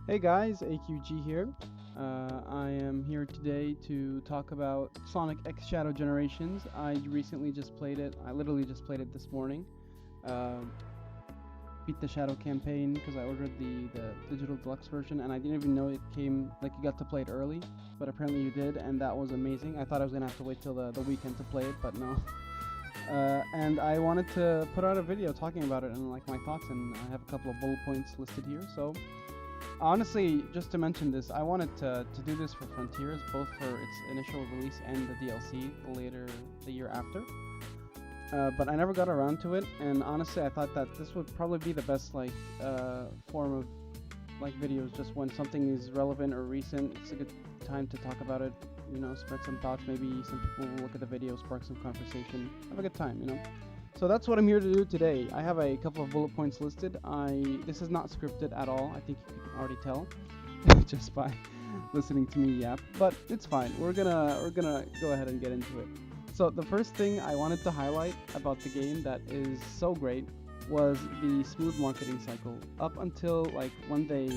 Hey guys, AQG here. I am here today to talk about Sonic X Shadow Generations. I recently just played it. I literally just played it this morning. Uh, beat the Shadow campaign because I ordered the digital deluxe version and I didn't even know it came, like you got to play it early, but apparently you did, and that was amazing. I thought I was gonna have to wait till the weekend to play it, but no. And I wanted to put out a video talking about it and like my thoughts, and I have a couple of bullet points listed here. So honestly, just to mention this, I wanted to do this for Frontiers, both for its initial release and the DLC later the year after. But I never got around to it, and honestly, I thought that this would probably be the best form of like videos. Just when something is relevant or recent, it's a good time to talk about it. You know, spread some thoughts. Maybe some people will look at the video, spark some conversation, have a good time. So that's what I'm here to do today. I have a couple of bullet points listed. This is not scripted at all. I think you can already tell just by listening to me yap. But it's fine. We're gonna go ahead and get into it. So the first thing I wanted to highlight about the game that is so great was the smooth marketing cycle. Up until like when they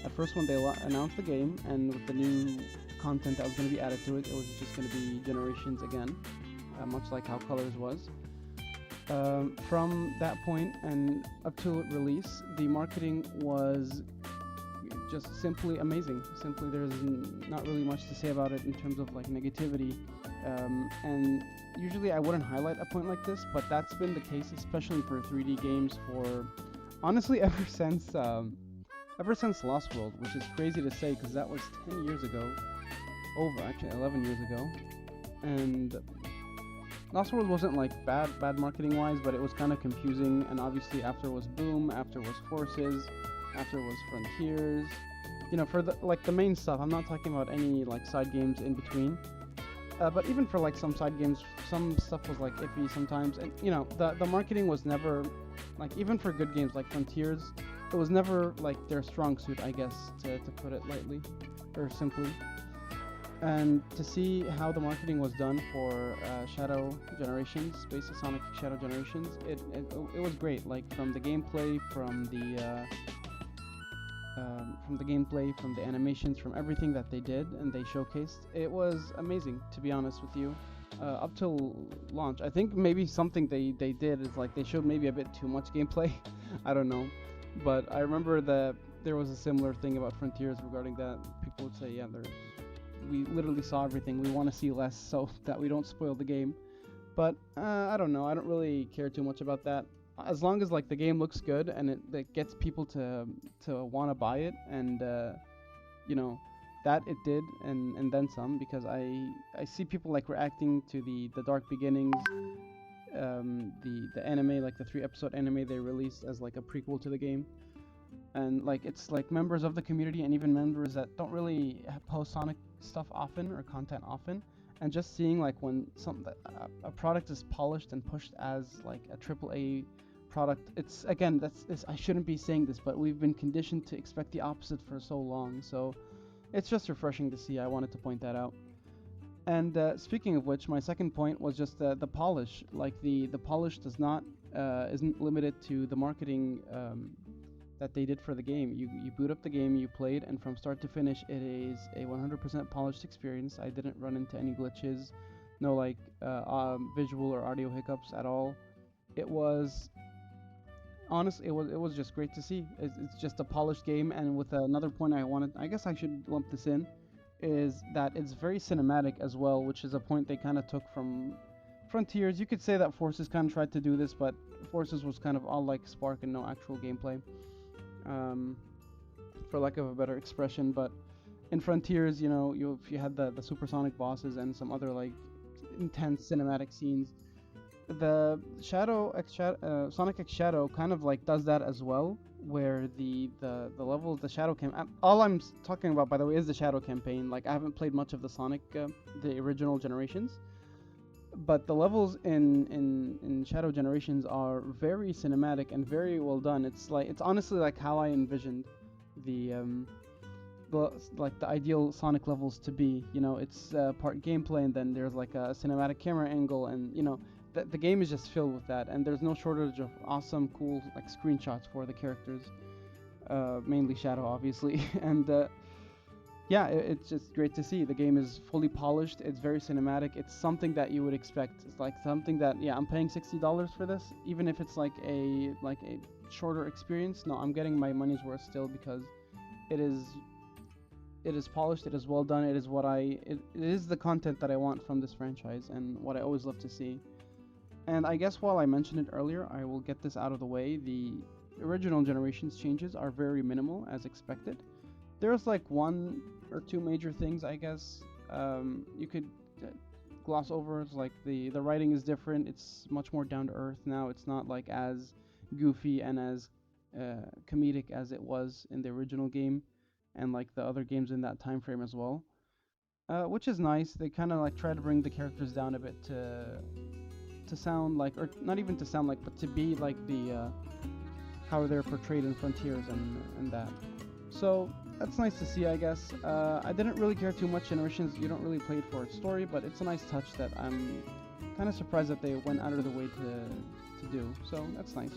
at first when they announced the game and with the new content that was going to be added to it, it was just going to be Generations again, much like how Colors was. From that point and up to release, the marketing was just simply amazing. Simply, there's not really much to say about it in terms of like negativity. And usually, I wouldn't highlight a point like this, but that's been the case, especially for 3D games, for honestly ever since Lost World, which is crazy to say because that was 10 years ago, over actually 11 years ago, and Lost World wasn't like bad marketing wise, but it was kind of confusing. And obviously, after was Boom, after was Forces, after was Frontiers. You know, for the main stuff. I'm not talking about any like side games in between. But even for like some side games, some stuff was like iffy sometimes. And the marketing was never like, even for good games like Frontiers, it was never like their strong suit, I guess, to put it lightly or simply. And to see how the marketing was done for Shadow Generations, Basic Sonic Shadow Generations, it was great. Like from the gameplay, from the animations, from everything that they did and they showcased, it was amazing. To be honest with you, up till launch, I think maybe something they did is like they showed maybe a bit too much gameplay. I don't know, but I remember that there was a similar thing about Frontiers regarding that. People would say, yeah, we literally saw everything. We want to see less so that we don't spoil the game. But I don't know. I don't really care too much about that. As long as like the game looks good and it gets people to want to buy it, and you know that it did, and then some, because I see people like reacting to the Dark Beginnings, the anime, like the 3 episode anime they released as like a prequel to the game, and like it's like members of the community and even members that don't really post Sonic stuff often or content often, and just seeing like when a product is polished and pushed as like a triple A product. It's again, I shouldn't be saying this, but we've been conditioned to expect the opposite for so long. So it's just refreshing to see. I wanted to point that out. And speaking of which, my second point was just the polish. Like the polish does not isn't limited to the marketing that they did for the game. You boot up the game, you played, and from start to finish, it is a 100% polished experience. I didn't run into any glitches, no like visual or audio hiccups at all. It was honestly, it was just great to see. It's just a polished game, and with another point I guess I should lump this in, is that it's very cinematic as well, which is a point they kind of took from Frontiers. You could say that Forces kind of tried to do this, but Forces was kind of all like spark and no actual gameplay, um, for lack of a better expression. But in Frontiers, you had the supersonic bosses and some other like intense cinematic scenes. The Sonic X Shadow kind of like does that as well, where the level of the Shadow Cam. All I'm talking about, by the way, is the Shadow campaign. Like I haven't played much of the Sonic, the original generations, but the levels in Shadow Generations are very cinematic and very well done. It's honestly like how I envisioned the the ideal Sonic levels to be. It's part gameplay, and then there's like a cinematic camera angle, and the game is just filled with that. And there's no shortage of awesome, cool like screenshots for the characters. mainly Shadow, obviously, and yeah, it's just great to see. The game is fully polished. It's very cinematic. It's something that you would expect. It's like something that, yeah, I'm paying $60 for this, even if it's like a shorter experience. No, I'm getting my money's worth still because it is it is polished. It is well done. It is it is the content that I want from this franchise and what I always love to see. And I guess while I mentioned it earlier, I will get this out of the way. The original generation's changes are very minimal, as expected. There's like one or two major things, I guess, you could gloss over. It's like the writing is different. It's much more down to earth now. It's not like as goofy and as comedic as it was in the original game, and like the other games in that time frame as well. Which is nice. They kind of like try to bring the characters down a bit to sound like, or not even to sound like, but to be like the how they're portrayed in Frontiers and that. So that's nice to see, I guess. I didn't really care too much. Generations, you don't really play it for its story, but it's a nice touch that I'm kind of surprised that they went out of the way to do. So that's nice,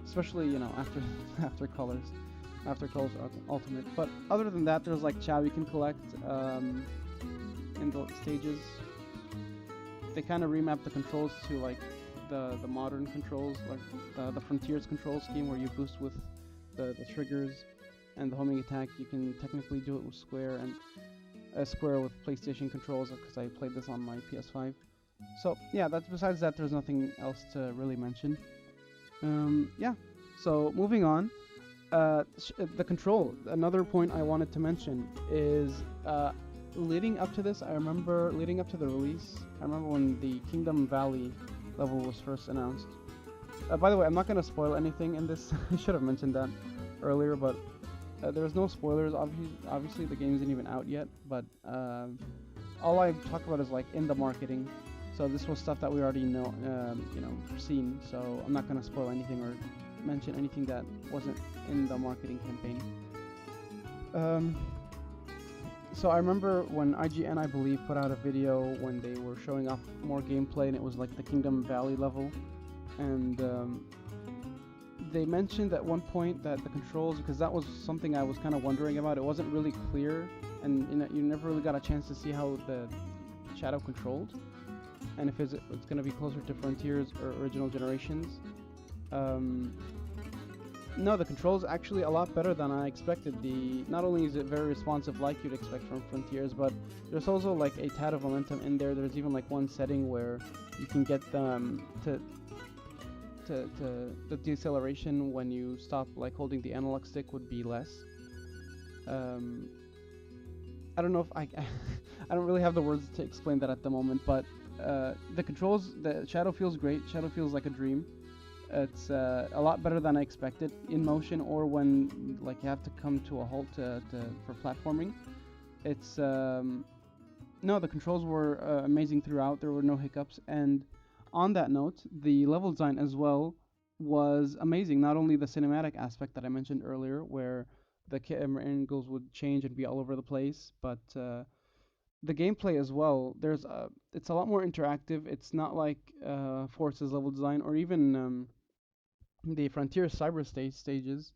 especially after after Colors Ultimate. But other than that, there's like Chow you can collect in the stages. They kind of remapped the controls to like the modern controls, like the Frontiers control scheme, where you boost with the triggers and the homing attack. You can technically do it with Square and Square with PlayStation controls, because I played this on my PS5. So yeah, that's besides that, there's nothing else to really mention. Yeah. So moving on, the control. Another point I wanted to mention is leading up to this. I remember leading up to the release. I remember when the Kingdom Valley level was first announced. By the way, I'm not gonna spoil anything in this. I should have mentioned that earlier, but there's no spoilers. Obviously, the game isn't even out yet. But all I talk about is like in the marketing. So this was stuff that we already know, seen. So I'm not gonna spoil anything or mention anything that wasn't in the marketing campaign. So I remember when IGN, I believe, put out a video when they were showing off more gameplay, and it was like the Kingdom Valley level, and they mentioned at one point that the controls, because that was something I was kind of wondering about, it wasn't really clear, and you never really got a chance to see how the Shadow controlled, and if it's going to be closer to Frontiers or original Generations. No, the controls actually a lot better than I expected. Not only is it very responsive like you'd expect from Frontiers, but there's also like a tad of momentum in there. There's even like one setting where you can get them to the deceleration when you stop like holding the analog stick would be less. I don't know if I I don't really have the words to explain that at the moment, but the controls, the Shadow feels great. Shadow feels like a dream. It's a lot better than I expected in motion, or when like you have to come to a halt for platforming. It's no, the controls were amazing throughout. There were no hiccups, and on that note, the level design as well was amazing. Not only the cinematic aspect that I mentioned earlier, where the camera angles would change and be all over the place, but the gameplay as well. It's a lot more interactive. It's not like Force's level design, or even the Frontier cyberspace stages.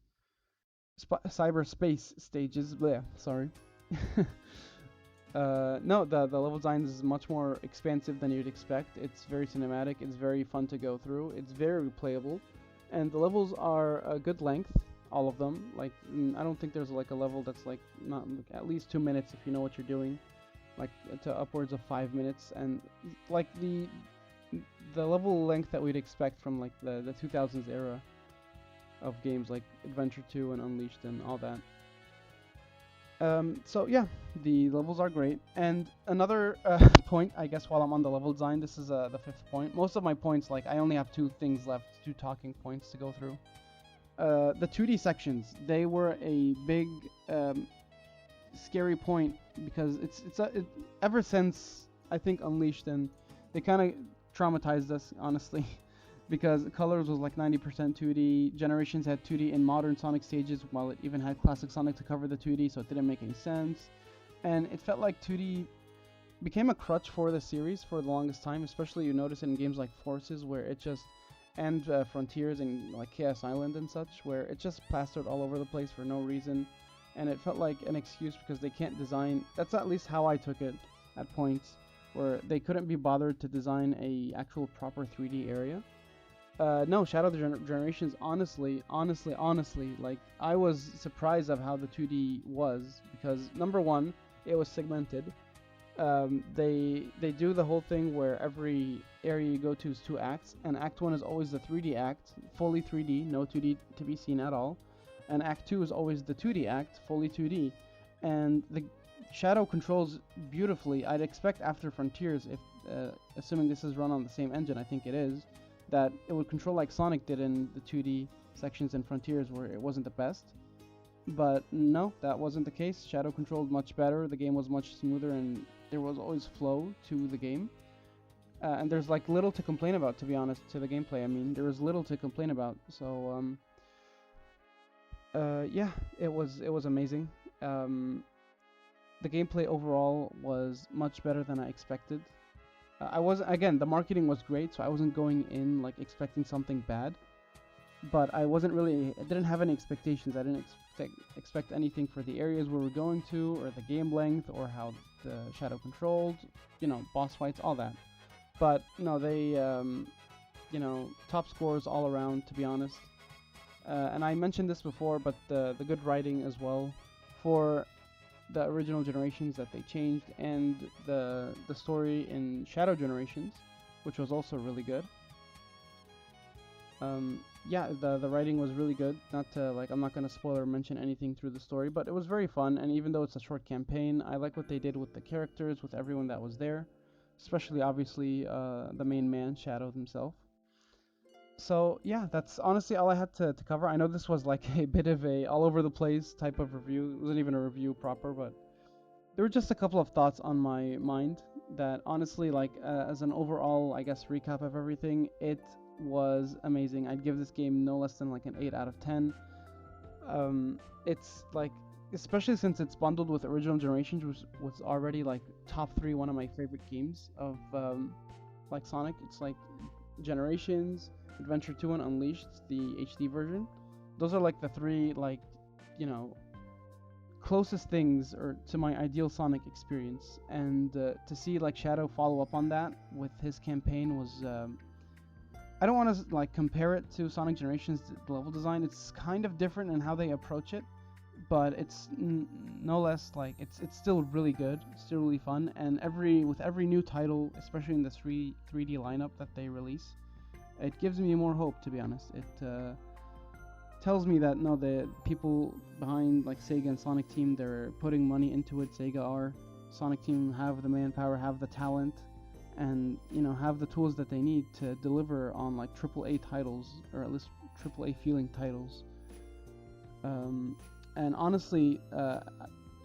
Bleh, sorry. No, the level design is much more expansive than you'd expect. It's very cinematic. It's very fun to go through. It's very replayable, and the levels are a good length. All of them. Like, I don't think there's like a level that's like not like, at least 2 minutes if you know what you're doing, like to upwards of 5 minutes, and like the level length that we'd expect from like the 2000s era of games like Adventure 2 and Unleashed and all that. So yeah, the levels are great. And another point, I guess, while I'm on the level design, this is the fifth point. Most of my points, like I only have two things left, two talking points to go through. The 2D sections, they were a big scary point, because ever since I think Unleashed, and they kind of traumatized us, honestly. Because Colors was like 90% 2D, Generations had 2D in modern Sonic stages, while it even had classic Sonic to cover the 2D, so it didn't make any sense. And it felt like 2D became a crutch for the series for the longest time, especially you notice it in games like Forces, where and Frontiers and like Chaos Island and such, where it's just plastered all over the place for no reason, and it felt like an excuse because they can't design. That's at least how I took it at points, where they couldn't be bothered to design a actual proper 3D area. No, Shadow of the Generations, honestly, like, I was surprised of how the 2D was, because number one, it was segmented. They do the whole thing where every area you go to is 2 acts, and Act 1 is always the 3D act, fully 3D, no 2D to be seen at all, and Act 2 is always the 2D act, fully 2D, and the Shadow controls beautifully. I'd expect after Frontiers, if assuming this is run on the same engine, I think it is, that it would control like Sonic did in the 2D sections in Frontiers where it wasn't the best. But no, that wasn't the case. Shadow controlled much better, the game was much smoother, and there was always flow to the game. And there's like little to complain about, to be honest, to the gameplay. I mean, there was little to complain about. So yeah, it was amazing. The gameplay overall was much better than I expected. I was, again, the marketing was great, so I wasn't going in like expecting something bad. But I didn't have any expectations. I didn't expect anything for the areas we were going to, or the game length, or how the Shadow controlled, boss fights, all that. But no, they, top scores all around, to be honest. And I mentioned this before, but the good writing as well for the original Generations that they changed, and the story in Shadow Generations, which was also really good. Yeah, the writing was really good. Not to, like, I'm not gonna spoil or mention anything through the story, but it was very fun. And even though it's a short campaign, I like what they did with the characters, with everyone that was there, especially obviously the main man, Shadow himself. So yeah, that's honestly all I had to cover. I know this was like a bit of a all over the place type of review. It wasn't even a review proper, but there were just a couple of thoughts on my mind that honestly, like, as an overall, I guess, recap of everything, it was amazing. I'd give this game no less than like an 8 out of 10. It's like, especially since it's bundled with original Generations, which was already like top 3, one of my favorite games of like Sonic. It's like Generations, Adventure 2, and Unleashed, the HD version. Those are like the 3, like, closest things or to my ideal Sonic experience. And to see like Shadow follow up on that with his campaign was, I don't want to like compare it to Sonic Generations level design. It's kind of different in how they approach it, but it's no less like it's still really good, still really fun. And with every new title, especially in the 3D lineup that they release, it gives me more hope, to be honest. It tells me that no, the people behind like Sega and Sonic Team, they're putting money into it. Sega are, Sonic Team have the manpower, have the talent, and have the tools that they need to deliver on like AAA titles, or at least AAA feeling titles. And honestly,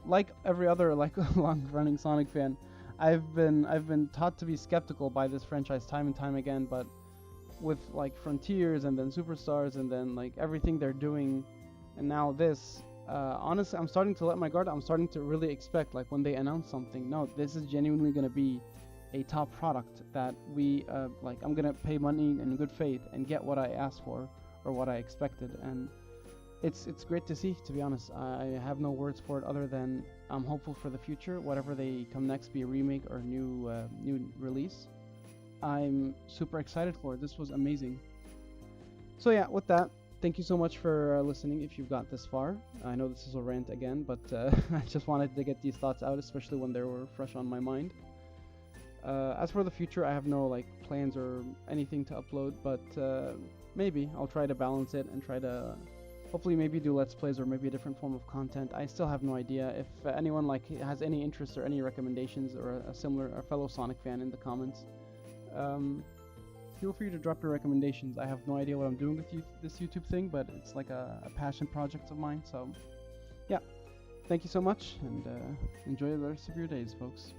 like every other like long-running Sonic fan, I've been taught to be skeptical by this franchise time and time again. But with like Frontiers and then Superstars and then like everything they're doing, and now this, honestly, I'm starting to let my guard. I'm starting to really expect, like, when they announce something, no, this is genuinely gonna be a top product that we like. I'm gonna pay money in good faith and get what I asked for or what I expected, and it's great to see, to be honest. I have no words for it other than I'm hopeful for the future. Whatever they come next, be a remake or new release, I'm super excited for it. This was amazing. So yeah, with that, thank you so much for listening if you've got this far. I know this is a rant again, but I just wanted to get these thoughts out, especially when they were fresh on my mind. As for the future, I have no like plans or anything to upload, but maybe I'll try to balance it and try to hopefully maybe do Let's Plays or maybe a different form of content. I still have no idea. If anyone like has any interest or any recommendations, or a fellow Sonic fan in the comments, feel free to drop your recommendations. I have no idea what I'm doing with this YouTube thing, but it's like a passion project of mine. So yeah, thank you so much, and enjoy the rest of your days, folks.